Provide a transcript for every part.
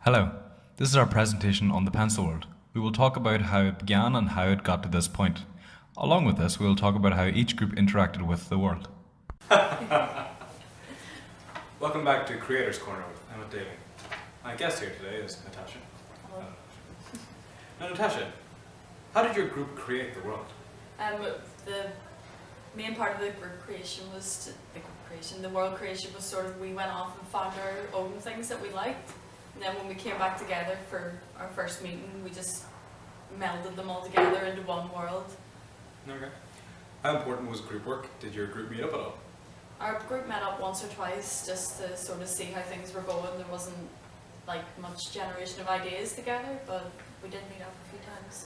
Hello, this is our presentation on the pencil world. We will talk about how it began and how it got to this point. Along with this, we will talk about how each group interacted with the world. Welcome back to Creators Corner with Emma Daly. My guest here today is Natasha. Hello. Now, Natasha, how did your group create the world? The main part of the group creation was the world creation was sort of, we went off and found our own things that we liked, and then when we came back together for our first meeting, we just melded them all together into one world. Okay. How important was group work? Did your group meet up at all? Our group met up once or twice just to sort of see how things were going. There wasn't like much generation of ideas together, but we did meet up a few times.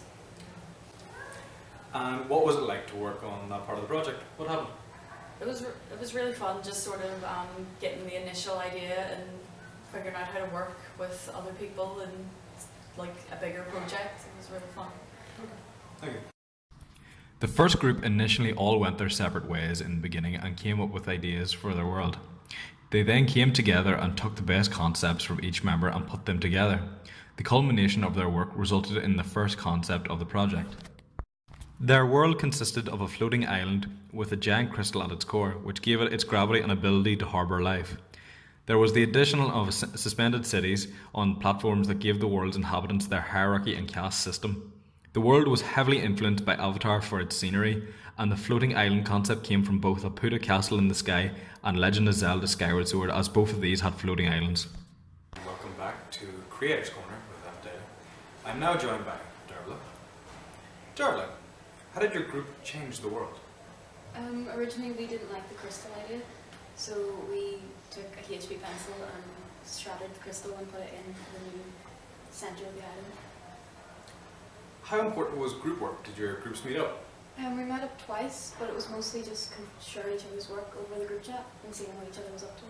And what was it like to work on that part of the project? What happened? It was really fun, just sort of getting the initial idea and figuring out how to work with other people and like a bigger project. It was really fun. Thank you. The first group initially all went their separate ways in the beginning and came up with ideas for their world. They then came together and took the best concepts from each member and put them together. The culmination of their work resulted in the first concept of the project. Their world consisted of a floating island with a giant crystal at its core, which gave it its gravity and ability to harbour life. There was the addition of suspended cities on platforms that gave the world's inhabitants their hierarchy and caste system. The world was heavily influenced by Avatar for its scenery, and the floating island concept came from both Laputa Castle in the Sky and Legend of Zelda Skyward Sword, as both of these had floating islands. Welcome back to Creators Corner with Emma Daly. I'm now joined by Dervla. Dervla, how did your group change the world? Originally we didn't like the crystal idea, so we took a HB pencil and shredded the crystal and put it in the new centre of the island. How important was group work? Did your groups meet up? We met up twice, but it was mostly just sharing each other's work over the group chat and seeing what each other was up to.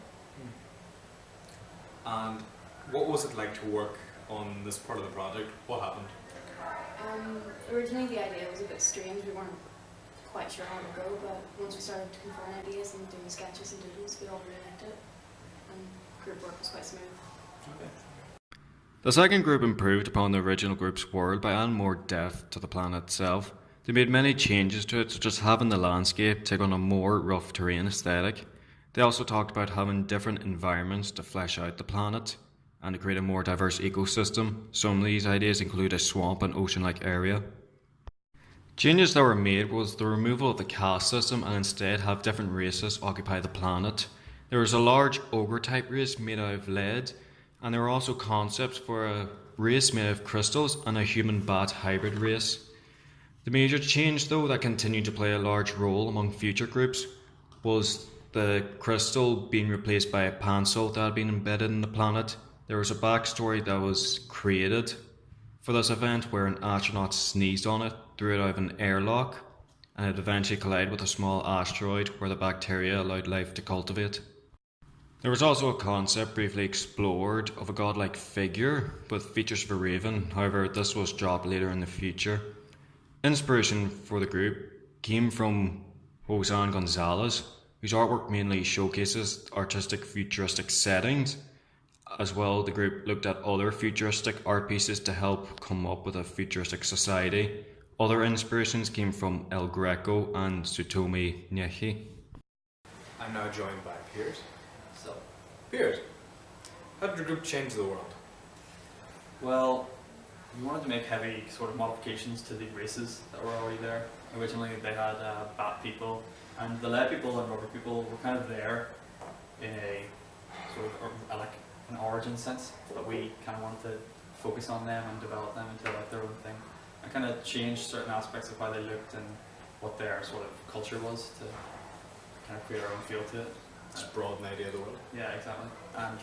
And what was it like to work on this part of the project? What happened? Originally the idea was a bit strange, we weren't quite sure how to go, but once we started conferring ideas and doing sketches and doodles, we all really liked it, and group work was quite smooth. Okay. The second group improved upon the original group's world by adding more depth to the planet itself. They made many changes to it, such as having the landscape take on a more rough terrain aesthetic. They also talked about having different environments to flesh out the planet and to create a more diverse ecosystem. Some of these ideas include a swamp and ocean-like area. Changes that were made was the removal of the caste system and instead have different races occupy the planet. There was a large ogre-type race made out of lead, and there were also concepts for a race made of crystals and a human-bat hybrid race. The major change, though, that continued to play a large role among future groups was the crystal being replaced by a pencil that had been embedded in the planet. There was a backstory that was created for this event where an astronaut sneezed on it, threw it out of an airlock, and it eventually collided with a small asteroid where the bacteria allowed life to cultivate. There was also a concept briefly explored of a godlike figure with features of a raven, however this was dropped later in the future. Inspiration for the group came from José González, whose artwork mainly showcases artistic futuristic settings. As well, the group looked at other futuristic art pieces to help come up with a futuristic society. Other inspirations came from El Greco and Tsutomu Nyashi. I'm now joined by Piers. Piers, how did your group change the world? Well, we wanted to make heavy sort of modifications to the races that were already there. Originally they had bat people, and the lead people and rubber people were kind of there in a sort of like an origin sense, but we kind of wanted to focus on them and develop them into like their own thing, and kind of change certain aspects of how they looked and what their sort of culture was to kind of create our own feel to it. Just broaden the idea of the world. Yeah, exactly. And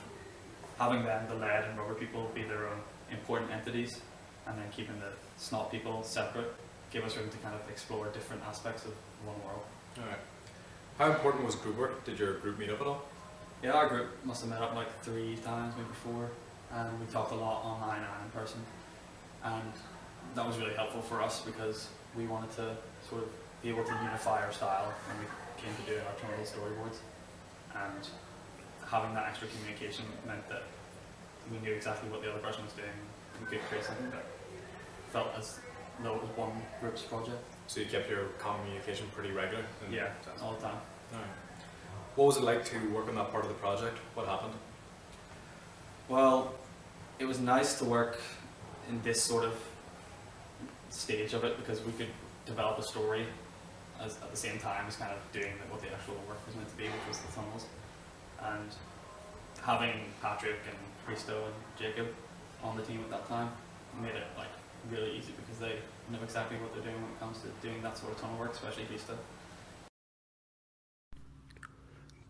having them, the lead and rubber people, be their own important entities, and then keeping the snot people separate, gave us room to kind of explore different aspects of one world. Alright. How important was group work? Did your group meet up at all? Yeah, our group must have met up like 3 times, maybe 4, and we talked a lot online and in person. And that was really helpful for us because we wanted to sort of be able to unify our style when we came to doing our tonal storyboards. And having that extra communication meant that we knew exactly what the other person was doing. We could create something that felt as though it was one group's project. So you kept your communication pretty regular? Yeah, all the time. Alright. What was it like to work on that part of the project? What happened? Well, it was nice to work in this sort of stage of it because we could develop a story at the same time as kind of doing what the actual work was meant to be, which was the tunnels. And having Patrick and Christo and Jacob on the team at that time made it like really easy because they know exactly what they're doing when it comes to doing that sort of tunnel work, especially Christo.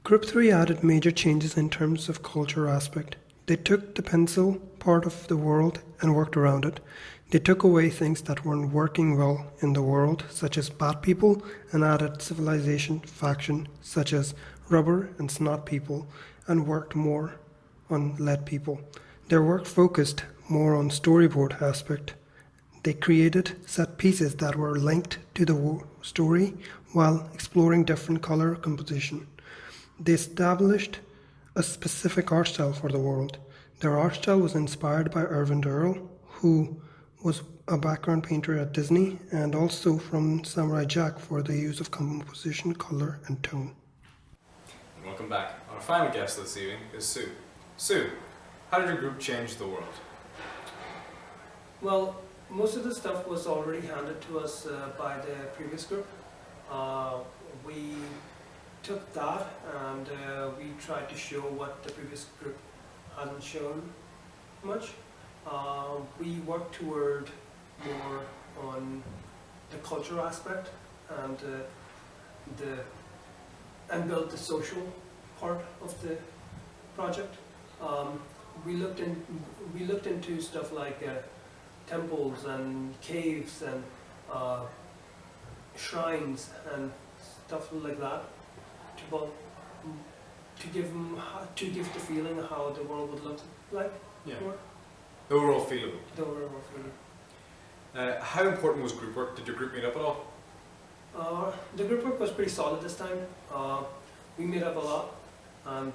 Group 3 added major changes in terms of culture aspect. They took the pencil part of the world and worked around it. They took away things that weren't working well in the world, such as bad people, and added civilization faction, such as rubber and snot people, and worked more on lead people. Their work focused more on storyboard aspect. They created set pieces that were linked to the story while exploring different color composition. They established a specific art style for the world. Their art style was inspired by Irvin Earl, who was a background painter at Disney, and also from Samurai Jack for the use of composition, color, and tone. Welcome back. Our final guest this evening is Sue. Sue, how did your group change the world? Well, most of the stuff was already handed to us by the previous group. We took that and we tried to show what the previous group hadn't shown much. We worked toward more on the cultural aspect and built the social part of the project. We looked into stuff like temples and caves and shrines and stuff like that to give the feeling how the world would look like. Yeah. More. The overall feel of it. The overall feeling. How important was group work? Did your group meet up at all? The group work was pretty solid this time. We made up a lot, and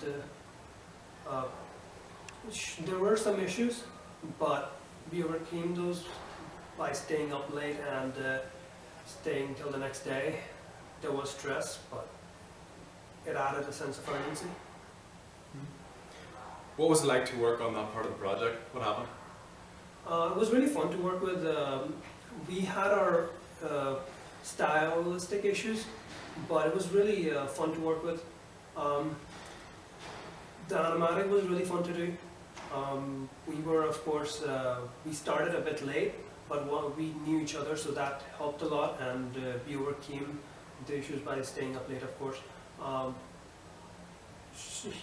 there were some issues, but we overcame those by staying up late and staying till the next day. There was stress, but it added a sense of urgency. What was it like to work on that part of the project? What happened? It was really fun to work with. We had our stylistic issues, but it was really fun to work with. The animatic was really fun to do. We were, of course, we started a bit late, but we knew each other, so that helped a lot, and we overcame the issues by staying up late, of course.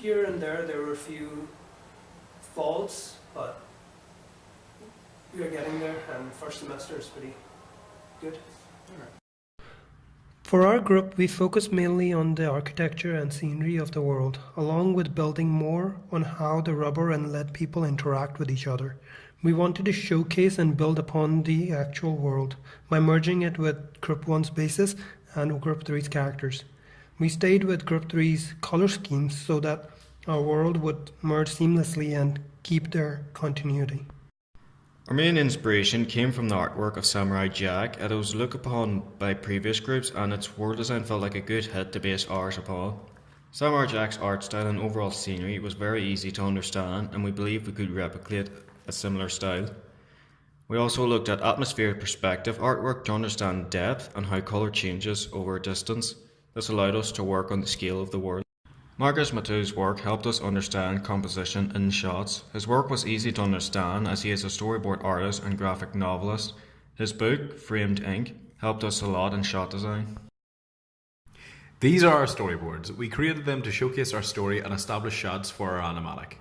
Here and there were a few faults, but we are getting there, and first semester is pretty good. For our group, we focus mainly on the architecture and scenery of the world, along with building more on how the rubber and lead people interact with each other. We wanted to showcase and build upon the actual world by merging it with Group 1's basis and Group 3's characters. We stayed with Group 3's color schemes so that our world would merge seamlessly and keep their continuity. Our main inspiration came from the artwork of Samurai Jack, and it was looked upon by previous groups, and its world design felt like a good hit to base ours upon. Samurai Jack's art style and overall scenery was very easy to understand, and we believed we could replicate a similar style. We also looked at atmospheric perspective artwork to understand depth and how colour changes over a distance. This allowed us to work on the scale of the world. Marcus Mateu's work helped us understand composition in shots. His work was easy to understand as he is a storyboard artist and graphic novelist. His book, Framed Ink, helped us a lot in shot design. These are our storyboards. We created them to showcase our story and establish shots for our animatic.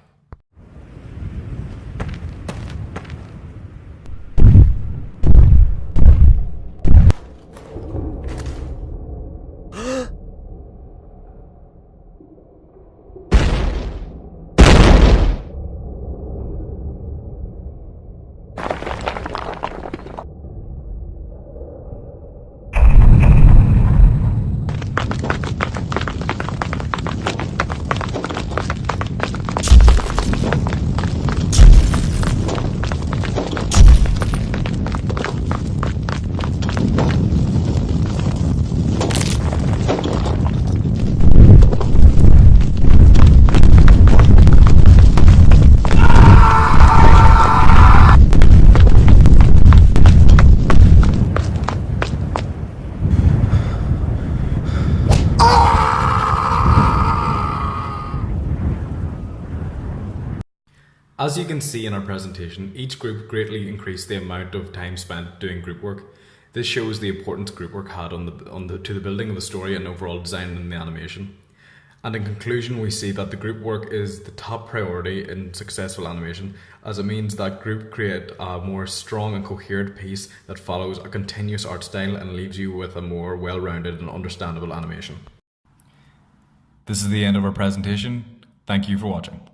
As you can see in our presentation, each group greatly increased the amount of time spent doing group work. This shows the importance group work had to the building of the story and overall design in the animation. And in conclusion, we see that the group work is the top priority in successful animation, as it means that group create a more strong and coherent piece that follows a continuous art style and leaves you with a more well-rounded and understandable animation. This is the end of our presentation. Thank you for watching.